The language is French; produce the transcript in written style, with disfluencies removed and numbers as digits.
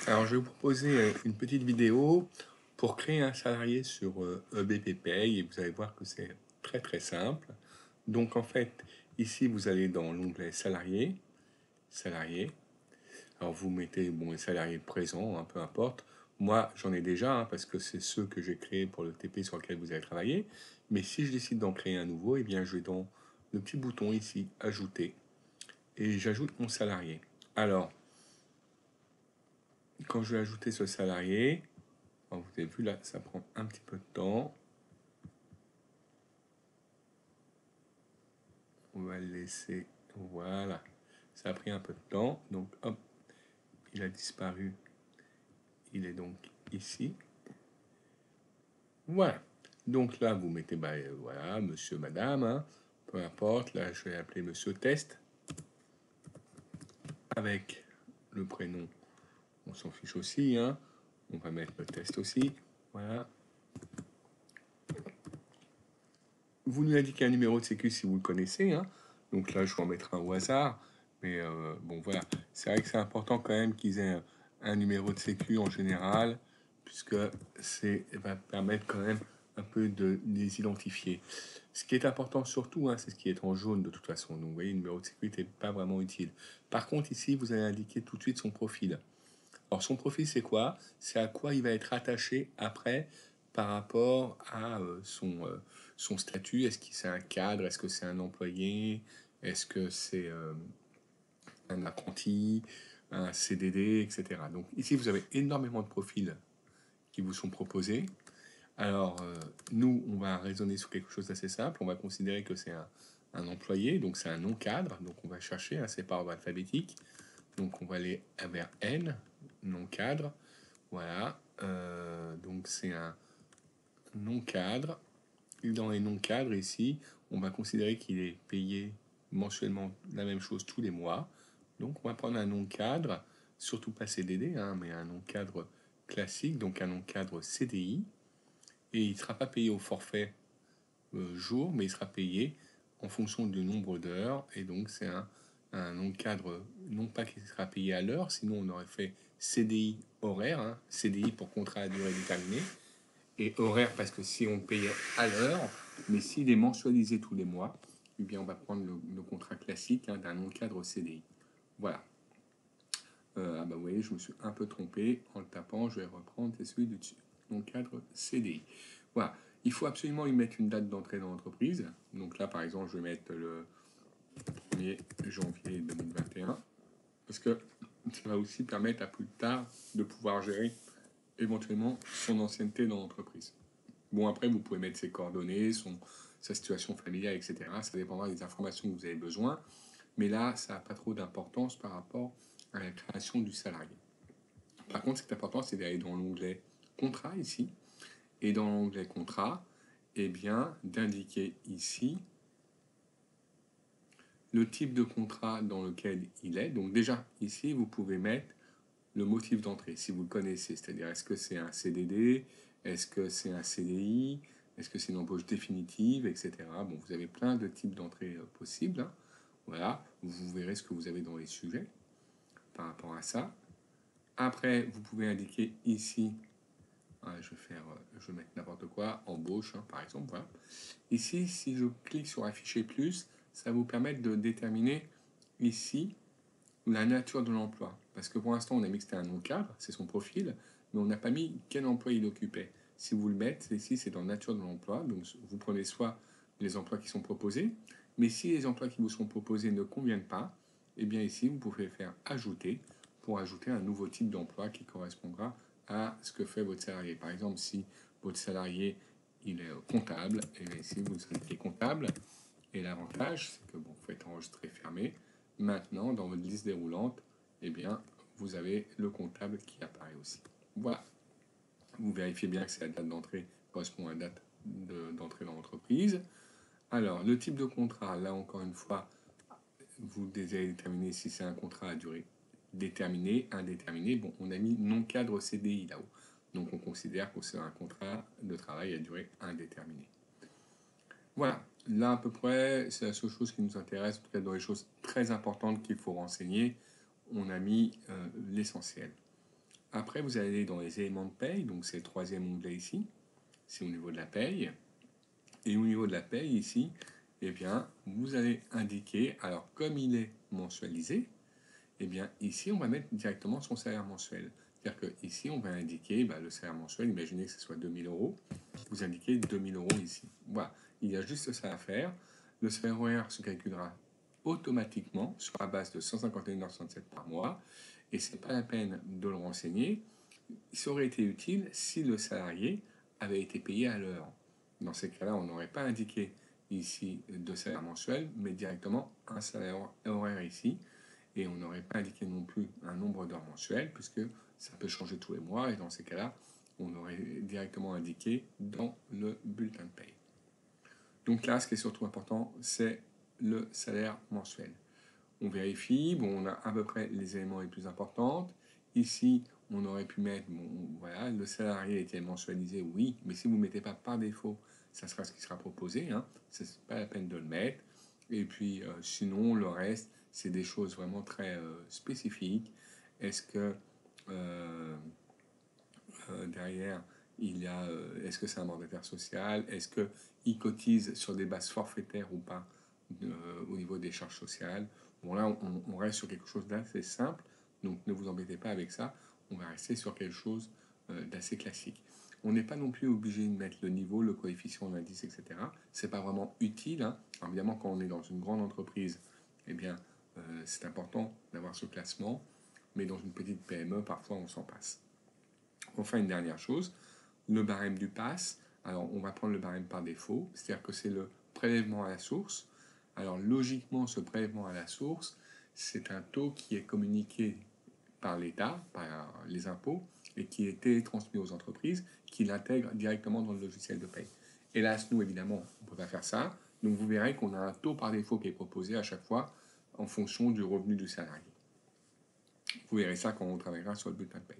Alors, je vais vous proposer une petite vidéo pour créer un salarié sur EBP Pay et vous allez voir que c'est très très simple. Donc en fait, ici vous allez dans l'onglet salarié, salarié. Alors vous mettez bon, les salariés présents, peu importe. Moi j'en ai déjà parce que c'est ceux que j'ai créés pour le TP sur lequel vous allez travailler. Mais si je décide d'en créer un nouveau, eh bien je vais dans le petit bouton ici, ajouter. Et j'ajoute mon salarié. Alors, quand je vais ajouter ce salarié, alors vous avez vu là, ça prend un petit peu de temps. On va le laisser, voilà. Ça a pris un peu de temps, donc hop, il a disparu. Il est donc ici. Voilà. Donc là, vous mettez, voilà, monsieur, madame, hein, peu importe. Là, je vais appeler monsieur Test. Avec le prénom, on s'en fiche aussi, hein. On va mettre le test aussi. Voilà. Vous lui indiquez un numéro de sécu si vous le connaissez, hein. Donc là, je vais en mettre un au hasard. Mais bon, voilà. C'est vrai que c'est important quand même qu'ils aient un numéro de sécu en général, puisque c'est va permettre quand même un peu de les identifier. Ce qui est important surtout, hein, c'est ce qui est en jaune de toute façon. Donc vous voyez, le numéro de sécurité n'est pas vraiment utile. Par contre, ici, vous allez indiquer tout de suite son profil. Alors son profil, c'est quoi? C'est à quoi il va être attaché après par rapport à son statut. Est-ce que c'est un cadre? Est-ce que c'est un employé? Est-ce que c'est un apprenti? Un CDD, etc. Donc ici, vous avez énormément de profils qui vous sont proposés. Alors, nous, on va raisonner sur quelque chose d'assez simple. On va considérer que c'est un employé, donc c'est un non-cadre. Donc on va chercher, c'est par ordre alphabétique. Donc on va aller vers N, non-cadre. Voilà, donc c'est un non-cadre. Et dans les non-cadres ici, on va considérer qu'il est payé mensuellement la même chose tous les mois. Donc on va prendre un non-cadre, surtout pas CDD, hein, mais un non-cadre classique, donc un non-cadre CDI. Et il ne sera pas payé au forfait jour, mais il sera payé en fonction du nombre d'heures. Et donc c'est un non-cadre, non pas qu'il sera payé à l'heure, sinon on aurait fait CDI horaire, hein, CDI pour contrat à durée déterminée, et horaire parce que si on payait à l'heure, mais s'il est mensualisé tous les mois, eh bien on va prendre le contrat classique, hein, d'un non-cadre CDI. Voilà. Vous voyez, je me suis un peu trompé en le tapant, je vais reprendre, c'est celui du non-cadre CDI. Voilà. Il faut absolument y mettre une date d'entrée dans l'entreprise. Donc là, par exemple, je vais mettre le 1er janvier 2021, parce que ça va aussi permettre à plus tard de pouvoir gérer éventuellement son ancienneté dans l'entreprise. Bon, après, vous pouvez mettre ses coordonnées, sa situation familiale, etc. Ça dépendra des informations que vous avez besoin. Mais là, ça n'a pas trop d'importance par rapport à la création du salarié. Par contre, ce qui est important, c'est d'aller dans l'onglet contrat ici. Et dans l'onglet contrat, eh bien, d'indiquer ici le type de contrat dans lequel il est. Donc déjà, ici, vous pouvez mettre le motif d'entrée, si vous le connaissez. C'est-à-dire, est-ce que c'est un CDD? Est-ce que c'est un CDI? Est-ce que c'est une embauche définitive, etc. Bon, vous avez plein de types d'entrées possibles, hein. Voilà, vous verrez ce que vous avez dans les sujets par rapport à ça. Après, vous pouvez indiquer ici, je vais mettre n'importe quoi, embauche, hein, par exemple. Voilà. Ici, si je clique sur afficher plus, ça va vous permettre de déterminer ici la nature de l'emploi. Parce que pour l'instant, on a mis que c'était un non-cadre, c'est son profil, mais on n'a pas mis quel emploi il occupait. Si vous le mettez, ici, c'est dans nature de l'emploi. Donc, vous prenez soit les emplois qui sont proposés, mais si les emplois qui vous sont proposés ne conviennent pas, eh bien ici, vous pouvez faire ajouter pour ajouter un nouveau type d'emploi qui correspondra à ce que fait votre salarié. Par exemple, si votre salarié il est comptable, et bien ici, vous indiquez comptable. Et l'avantage, c'est que bon, vous faites enregistrer fermé. Maintenant, dans votre liste déroulante, eh bien, vous avez le comptable qui apparaît aussi. Voilà. Vous vérifiez bien que la date d'entrée correspond à la date d'entrée dans l'entreprise. Alors, le type de contrat, là encore une fois, vous devez déterminer si c'est un contrat à durée déterminée, indéterminée. Bon, on a mis non-cadre CDI là-haut. Donc, on considère que c'est un contrat de travail à durée indéterminée. Voilà, là à peu près, c'est la seule chose qui nous intéresse, en tout cas dans les choses très importantes qu'il faut renseigner, on a mis l'essentiel. Après, vous allez dans les éléments de paye, donc c'est le troisième onglet ici, c'est au niveau de la paye. Et au niveau de la paye ici, eh bien, vous allez indiquer, alors comme il est mensualisé, eh bien ici on va mettre directement son salaire mensuel. C'est-à-dire que ici on va indiquer le salaire mensuel, imaginez que ce soit 2000 euros, vous indiquez 2000 euros ici. Voilà, il y a juste ça à faire. Le salaire horaire se calculera automatiquement sur la base de 151,67 h par mois, et c'est pas la peine de le renseigner. Ça aurait été utile si le salarié avait été payé à l'heure. Dans ces cas-là, on n'aurait pas indiqué ici de salaire mensuel, mais directement un salaire horaire ici, et on n'aurait pas indiqué non plus un nombre d'heures mensuelles, puisque ça peut changer tous les mois, et dans ces cas-là, on aurait directement indiqué dans le bulletin de paye. Donc là, ce qui est surtout important, c'est le salaire mensuel. On vérifie, bon, on a à peu près les éléments les plus importants. Ici, on aurait pu mettre, bon, voilà, le salarié était mensualisé, oui, mais si vous ne mettez pas par défaut, ça sera ce qui sera proposé, hein, c'est pas la peine de le mettre. Et puis, sinon, le reste, c'est des choses vraiment très spécifiques. Est-ce que derrière, il y a, est-ce que c'est un mandataire social? Est-ce qu'il cotise sur des bases forfaitaires ou pas au niveau des charges sociales? Bon, là, on reste sur quelque chose d'assez simple, donc ne vous embêtez pas avec ça. On va rester sur quelque chose d'assez classique. On n'est pas non plus obligé de mettre le niveau, le coefficient d'indice, etc. C'est pas vraiment utile, hein. Alors, évidemment, quand on est dans une grande entreprise, eh bien, c'est important d'avoir ce classement, mais dans une petite PME, parfois, on s'en passe. Enfin, une dernière chose, le barème du PASS. Alors, on va prendre le barème par défaut, c'est-à-dire que c'est le prélèvement à la source. Alors, logiquement, ce prélèvement à la source, c'est un taux qui est communiqué par l'État, par les impôts, et qui est télétransmis aux entreprises, qui l'intègrent directement dans le logiciel de paye. Hélas, nous, évidemment, on ne peut pas faire ça. Donc, vous verrez qu'on a un taux par défaut qui est proposé à chaque fois en fonction du revenu du salarié. Vous verrez ça quand on travaillera sur le bulletin de paye.